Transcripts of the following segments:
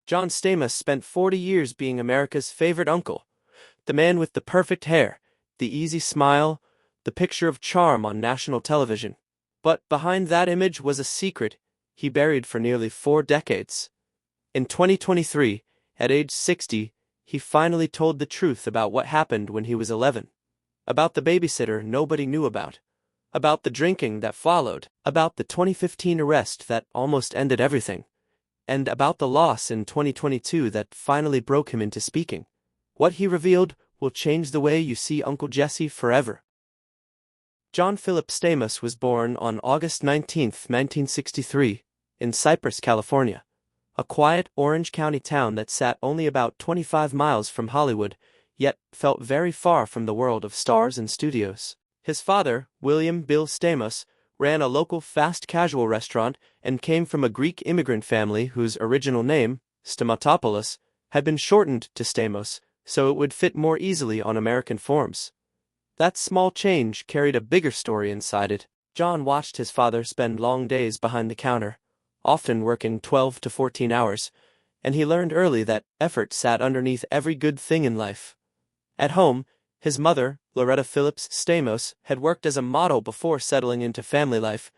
John Stamos spent 40 years being America's favorite uncle, the man with the perfect hair, the easy smile, the picture of charm on national television. But behind that image was a secret he buried for nearly 4 decades. In 2023, at age 60, he finally told the truth about what happened when he was 11. About the babysitter nobody knew about the drinking that followed, about the 2015 arrest that almost ended everything, and about the loss in 2022 that finally broke him into speaking. What he revealed will change the way you see Uncle Jesse forever. John Philip Stamos was born on August 19, 1963, in Cypress, California, a quiet Orange County town that sat only about 25 miles from Hollywood, yet felt very far from the world of stars and studios. His father, William Bill Stamos, ran a local fast-casual restaurant and came from a Greek immigrant family whose original name, Stamatopoulos, had been shortened to Stamos, so it would fit more easily on American forms. That small change carried a bigger story inside it. John watched his father spend long days behind the counter, often working 12 to 14 hours, and he learned early that effort sat underneath every good thing in life. At home, his mother, Loretta Phillips Stamos, had worked as a model before settling into family life,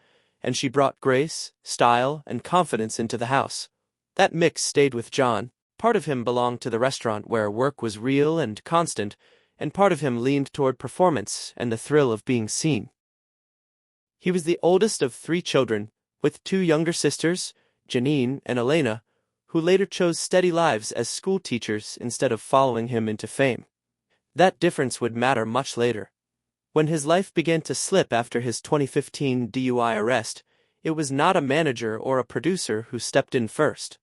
and she brought grace, style, and confidence into the house. That mix stayed with John. Part of him belonged to the restaurant where work was real and constant, and part of him leaned toward performance and the thrill of being seen. He was the oldest of 3 children, with 2 younger sisters, Janine and Elena, who later chose steady lives as school teachers instead of following him into fame. That difference would matter much later. When his life began to slip after his 2015 DUI arrest, it was not a manager or a producer who stepped in first.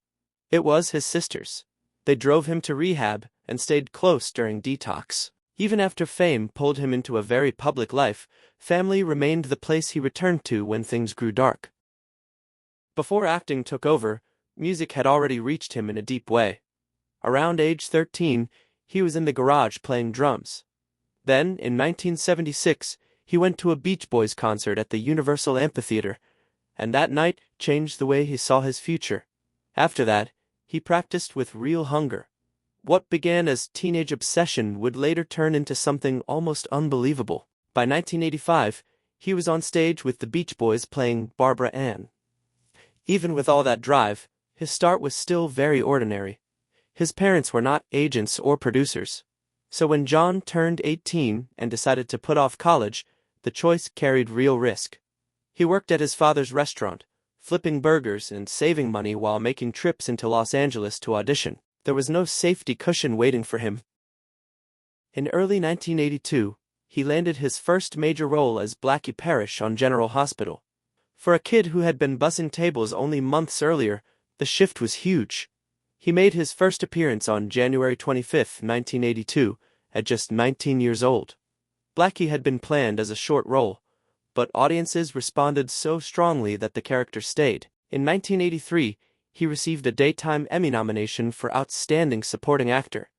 It was his sisters. They drove him to rehab and stayed close during detox. Even after fame pulled him into a very public life, family remained the place he returned to when things grew dark. Before acting took over, music had already reached him in a deep way. Around age 13, he was in the garage playing drums. Then, in 1976, he went to a Beach Boys concert at the Universal Amphitheater, and that night changed the way he saw his future. After that, he practiced with real hunger. What began as teenage obsession would later turn into something almost unbelievable. By 1985, he was on stage with the Beach Boys playing Barbara Ann. Even with all that drive, his start was still very ordinary. His parents were not agents or producers. So when John turned 18 and decided to put off college, the choice carried real risk. He worked at his father's restaurant, flipping burgers and saving money while making trips into Los Angeles to audition. There was no safety cushion waiting for him. In early 1982, he landed his first major role as Blackie Parrish on General Hospital. For a kid who had been bussing tables only months earlier, the shift was huge. He made his first appearance on January 25, 1982, at just 19 years old. Blackie had been planned as a short role, but audiences responded so strongly that the character stayed. In 1983, he received a Daytime Emmy nomination for Outstanding Supporting Actor.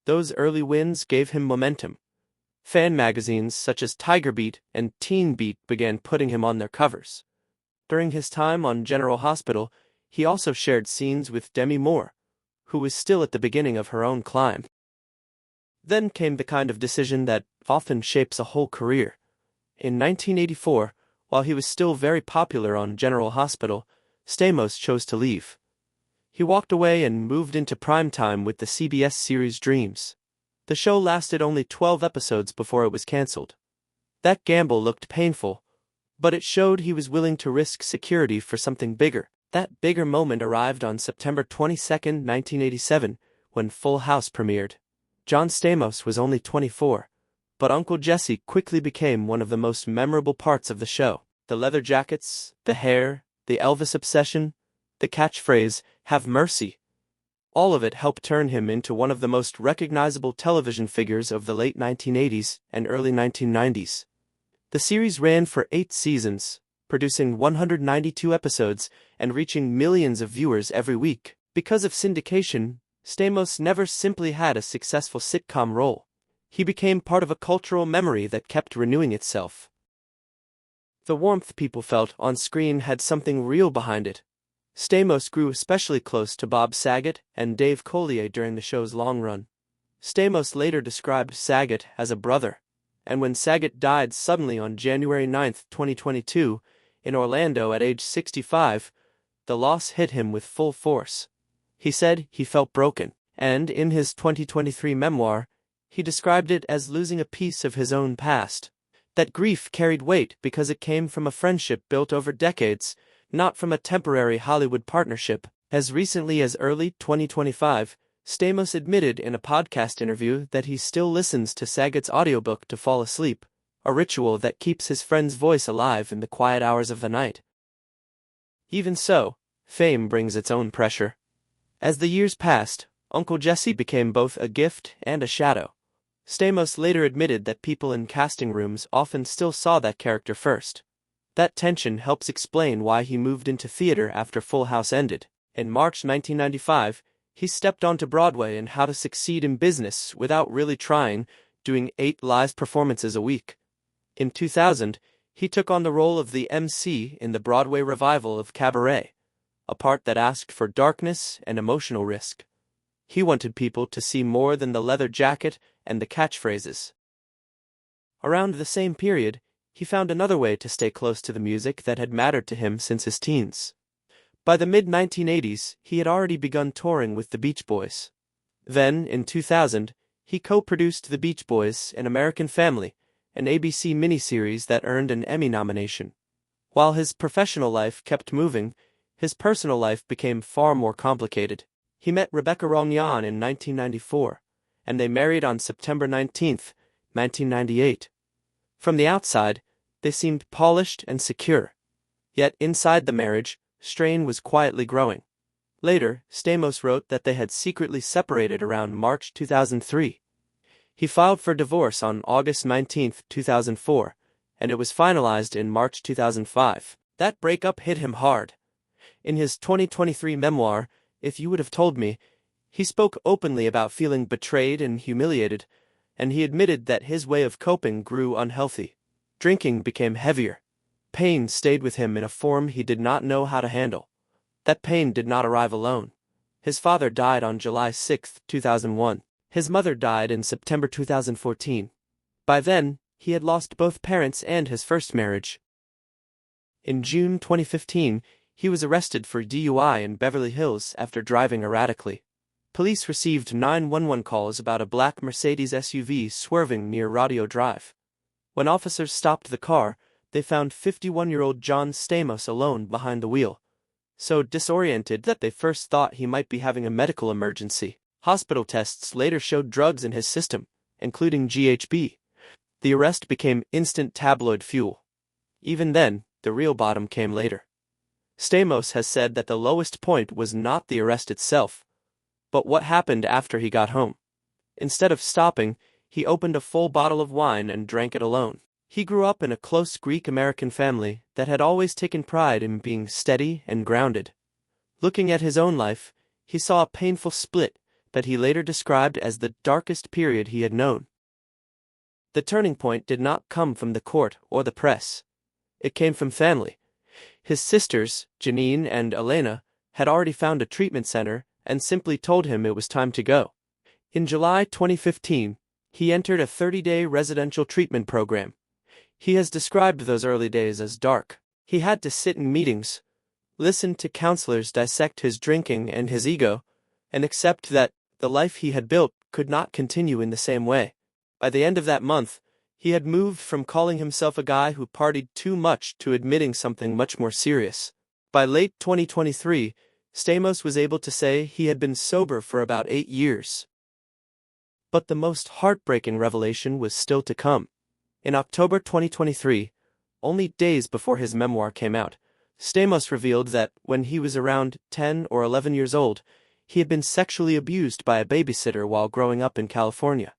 Those early wins gave him momentum. Fan magazines such as Tiger Beat and Teen Beat began putting him on their covers. During his time on General Hospital, he also shared scenes with Demi Moore, who was still at the beginning of her own climb. Then came the kind of decision that often shapes a whole career. In 1984, while he was still very popular on General Hospital, Stamos chose to leave. He walked away and moved into primetime with the CBS series Dreams. The show lasted only 12 episodes before it was canceled. That gamble looked painful, but it showed he was willing to risk security for something bigger. That bigger moment arrived on September 22, 1987, when Full House premiered. John Stamos was only 24, but Uncle Jesse quickly became one of the most memorable parts of the show. The leather jackets, the hair, the Elvis obsession, the catchphrase, "Have mercy." All of it helped turn him into one of the most recognizable television figures of the late 1980s and early 1990s. The series ran for 8 seasons, producing 192 episodes and reaching millions of viewers every week. Because of syndication, Stamos never simply had a successful sitcom role. He became part of a cultural memory that kept renewing itself. The warmth people felt on screen had something real behind it. Stamos grew especially close to Bob Saget and Dave Coulier during the show's long run. Stamos later described Saget as a brother, and when Saget died suddenly on January 9, 2022, in Orlando at age 65, the loss hit him with full force. He said he felt broken, and in his 2023 memoir, he described it as losing a piece of his own past. That grief carried weight because it came from a friendship built over decades, not from a temporary Hollywood partnership. As recently as early 2025, Stamos admitted in a podcast interview that he still listens to Saget's audiobook to fall asleep, a ritual that keeps his friend's voice alive in the quiet hours of the night. Even so, fame brings its own pressure. As the years passed, Uncle Jesse became both a gift and a shadow. Stamos later admitted that people in casting rooms often still saw that character first. That tension helps explain why he moved into theater after Full House ended. In March 1995, he stepped onto Broadway in How to Succeed in Business without really trying, doing 8 live performances a week. In 2000, he took on the role of the MC in the Broadway revival of Cabaret, a part that asked for darkness and emotional risk. He wanted people to see more than the leather jacket and the catchphrases. Around the same period, he found another way to stay close to the music that had mattered to him since his teens. By the mid-1980s, he had already begun touring with the Beach Boys. Then, in 2000, he co-produced The Beach Boys: An American Family, an ABC miniseries that earned an Emmy nomination. While his professional life kept moving, his personal life became far more complicated. He met Rebecca Romijn in 1994, and they married on September 19, 1998. From the outside, they seemed polished and secure. Yet inside the marriage, strain was quietly growing. Later, Stamos wrote that they had secretly separated around March 2003. He filed for divorce on August 19, 2004, and it was finalized in March 2005. That breakup hit him hard. In his 2023 memoir, If You Would Have Told Me, he spoke openly about feeling betrayed and humiliated, and he admitted that his way of coping grew unhealthy. Drinking became heavier. Pain stayed with him in a form he did not know how to handle. That pain did not arrive alone. His father died on July 6, 2001. His mother died in September 2014. By then, he had lost both parents and his first marriage. In June 2015, he was arrested for DUI in Beverly Hills after driving erratically. Police received 911 calls about a black Mercedes SUV swerving near Rodeo Drive. When officers stopped the car, they found 51-year-old John Stamos alone behind the wheel, so disoriented that they first thought he might be having a medical emergency. Hospital tests later showed drugs in his system, including GHB. The arrest became instant tabloid fuel. Even then, the real bottom came later. Stamos has said that the lowest point was not the arrest itself, but what happened after he got home. Instead of stopping, he opened a full bottle of wine and drank it alone. He grew up in a close Greek-American family that had always taken pride in being steady and grounded. Looking at his own life, he saw a painful split that he later described as the darkest period he had known. The turning point did not come from the court or the press. It came from family. His sisters, Janine and Elena, had already found a treatment center and simply told him it was time to go. In July 2015, he entered a 30-day residential treatment program. He has described those early days as dark. He had to sit in meetings, listen to counselors dissect his drinking and his ego, and accept that the life he had built could not continue in the same way. By the end of that month, he had moved from calling himself a guy who partied too much to admitting something much more serious. By late 2023, Stamos was able to say he had been sober for about 8 years. But the most heartbreaking revelation was still to come. In October 2023, only days before his memoir came out, Stamos revealed that when he was around 10 or 11 years old, he had been sexually abused by a babysitter while growing up in California.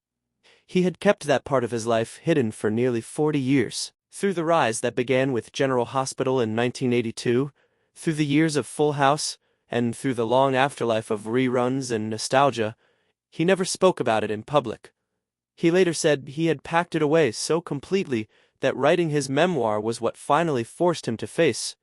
He had kept that part of his life hidden for nearly 40 years. Through the rise that began with General Hospital in 1982, through the years of Full House, and through the long afterlife of reruns and nostalgia, he never spoke about it in public. He later said he had packed it away so completely that writing his memoir was what finally forced him to face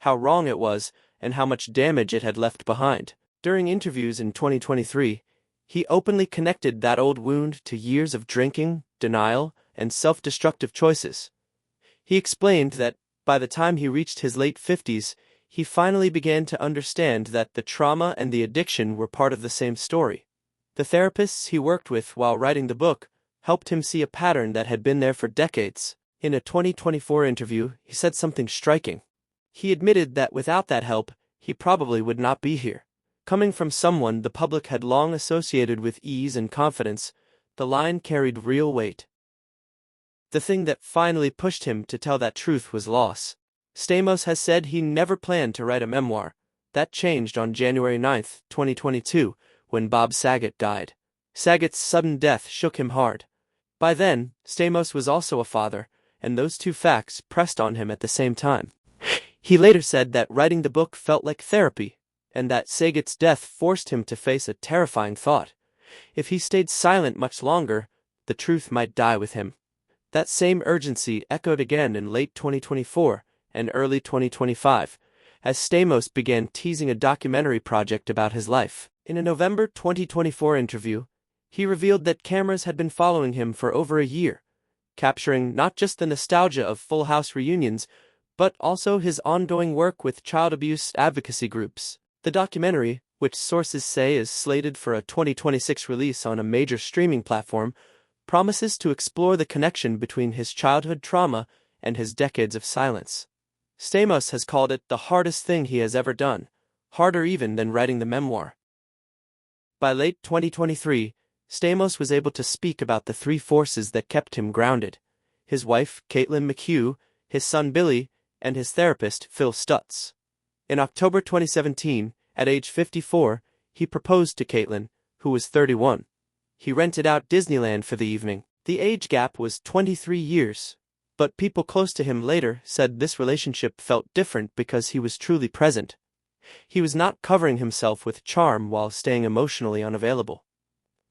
how wrong it was and how much damage it had left behind. During interviews in 2023, he openly connected that old wound to years of drinking, denial, and self-destructive choices. He explained that by the time he reached his late 50s, he finally began to understand that the trauma and the addiction were part of the same story. The therapists he worked with while writing the book helped him see a pattern that had been there for decades. In a 2024 interview, he said something striking. He admitted that without that help, he probably would not be here. Coming from someone the public had long associated with ease and confidence, the line carried real weight. The thing that finally pushed him to tell that truth was loss. Stamos has said he never planned to write a memoir. That changed on January 9, 2022, when Bob Saget died. Saget's sudden death shook him hard. By then, Stamos was also a father, and those two facts pressed on him at the same time. He later said that writing the book felt like therapy, and that Saget's death forced him to face a terrifying thought. If he stayed silent much longer, the truth might die with him. That same urgency echoed again in late 2024 and early 2025, as Stamos began teasing a documentary project about his life. In a November 2024 interview, he revealed that cameras had been following him for over a year, capturing not just the nostalgia of Full House reunions, but also his ongoing work with child abuse advocacy groups. The documentary, which sources say is slated for a 2026 release on a major streaming platform, promises to explore the connection between his childhood trauma and his decades of silence. Stamos has called it the hardest thing he has ever done, harder even than writing the memoir. By late 2023, Stamos was able to speak about the three forces that kept him grounded: his wife, Caitlin McHugh, his son Billy, and his therapist, Phil Stutz. In October 2017, at age 54, he proposed to Caitlin, who was 31. He rented out Disneyland for the evening. The age gap was 23 years, but people close to him later said this relationship felt different because he was truly present. He was not covering himself with charm while staying emotionally unavailable.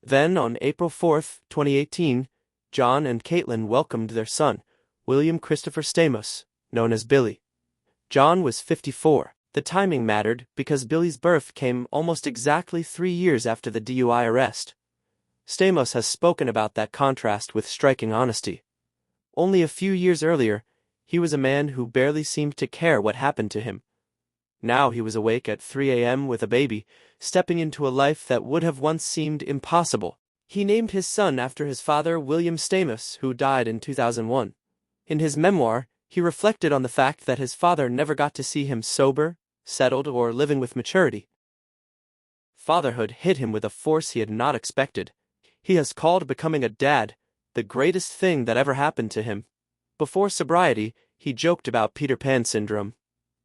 Then, on April 4, 2018, John and Caitlin welcomed their son, William Christopher Stamos, known as Billy. John was 54. The timing mattered because Billy's birth came almost exactly 3 years after the DUI arrest. Stamos has spoken about that contrast with striking honesty. Only a few years earlier, he was a man who barely seemed to care what happened to him. Now he was awake at 3 a.m. with a baby, stepping into a life that would have once seemed impossible. He named his son after his father, William Stamos, who died in 2001. In his memoir, he reflected on the fact that his father never got to see him sober, settled, or living with maturity. Fatherhood hit him with a force he had not expected. He has called becoming a dad the greatest thing that ever happened to him. Before sobriety, he joked about Peter Pan syndrome.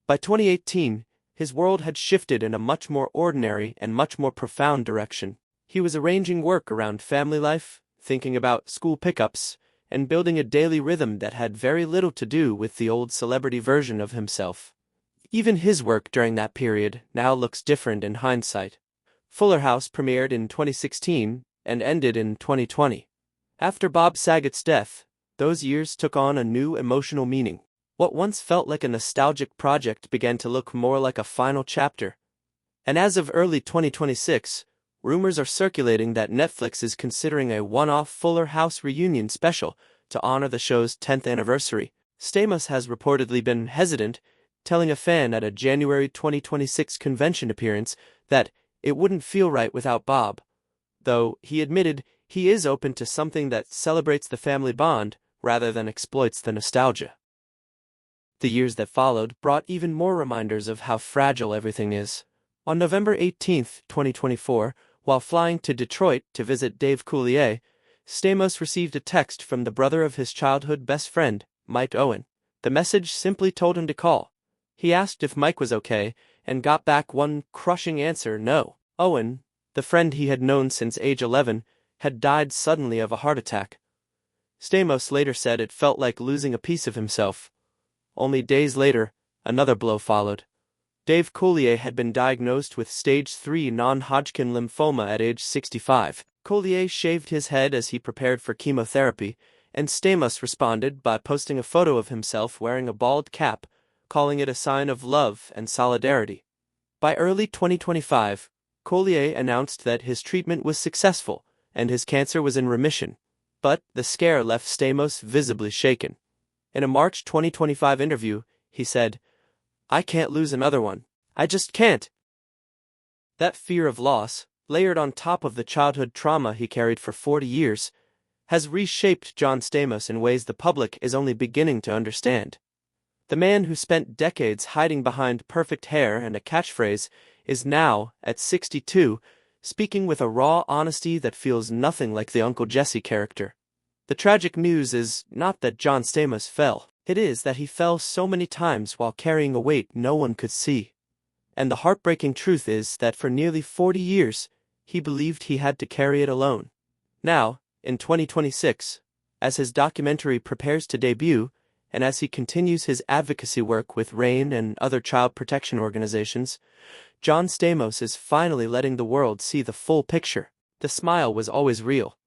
By 2018, his world had shifted in a much more ordinary and much more profound direction. He was arranging work around family life, thinking about school pickups, and building a daily rhythm that had very little to do with the old celebrity version of himself. Even his work during that period now looks different in hindsight. Fuller House premiered in 2016 and ended in 2020. After Bob Saget's death, those years took on a new emotional meaning. What once felt like a nostalgic project began to look more like a final chapter. And as of early 2026, rumors are circulating that Netflix is considering a one-off Fuller House reunion special to honor the show's 10th anniversary. Stamos has reportedly been hesitant, telling a fan at a January 2026 convention appearance that it wouldn't feel right without Bob, though he admitted he is open to something that celebrates the family bond rather than exploits the nostalgia. The years that followed brought even more reminders of how fragile everything is. On November 18, 2024, while flying to Detroit to visit Dave Coulier, Stamos received a text from the brother of his childhood best friend, Mike Owen. The message simply told him to call. He asked if Mike was okay, and got back one crushing answer: no. Owen, the friend he had known since age 11, had died suddenly of a heart attack. Stamos later said it felt like losing a piece of himself. Only days later, another blow followed. Dave Coulier had been diagnosed with stage 3 non-Hodgkin lymphoma at age 65. Coulier shaved his head as he prepared for chemotherapy, and Stamos responded by posting a photo of himself wearing a bald cap, calling it a sign of love and solidarity. By early 2025, Collier announced that his treatment was successful and his cancer was in remission, but the scare left Stamos visibly shaken. In a March 2025 interview, he said, "I can't lose another one. I just can't." That fear of loss, layered on top of the childhood trauma he carried for 40 years, has reshaped John Stamos in ways the public is only beginning to understand. The man who spent decades hiding behind perfect hair and a catchphrase is now, at 62, speaking with a raw honesty that feels nothing like the Uncle Jesse character. The tragic news is not that John Stamos fell, it is that he fell so many times while carrying a weight no one could see. And the heartbreaking truth is that for nearly 40 years, he believed he had to carry it alone. Now, in 2026, as his documentary prepares to debut, and as he continues his advocacy work with RAIN and other child protection organizations, John Stamos is finally letting the world see the full picture. The smile was always real,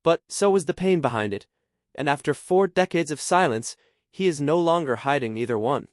but so was the pain behind it, and after 4 decades of silence, he is no longer hiding either one.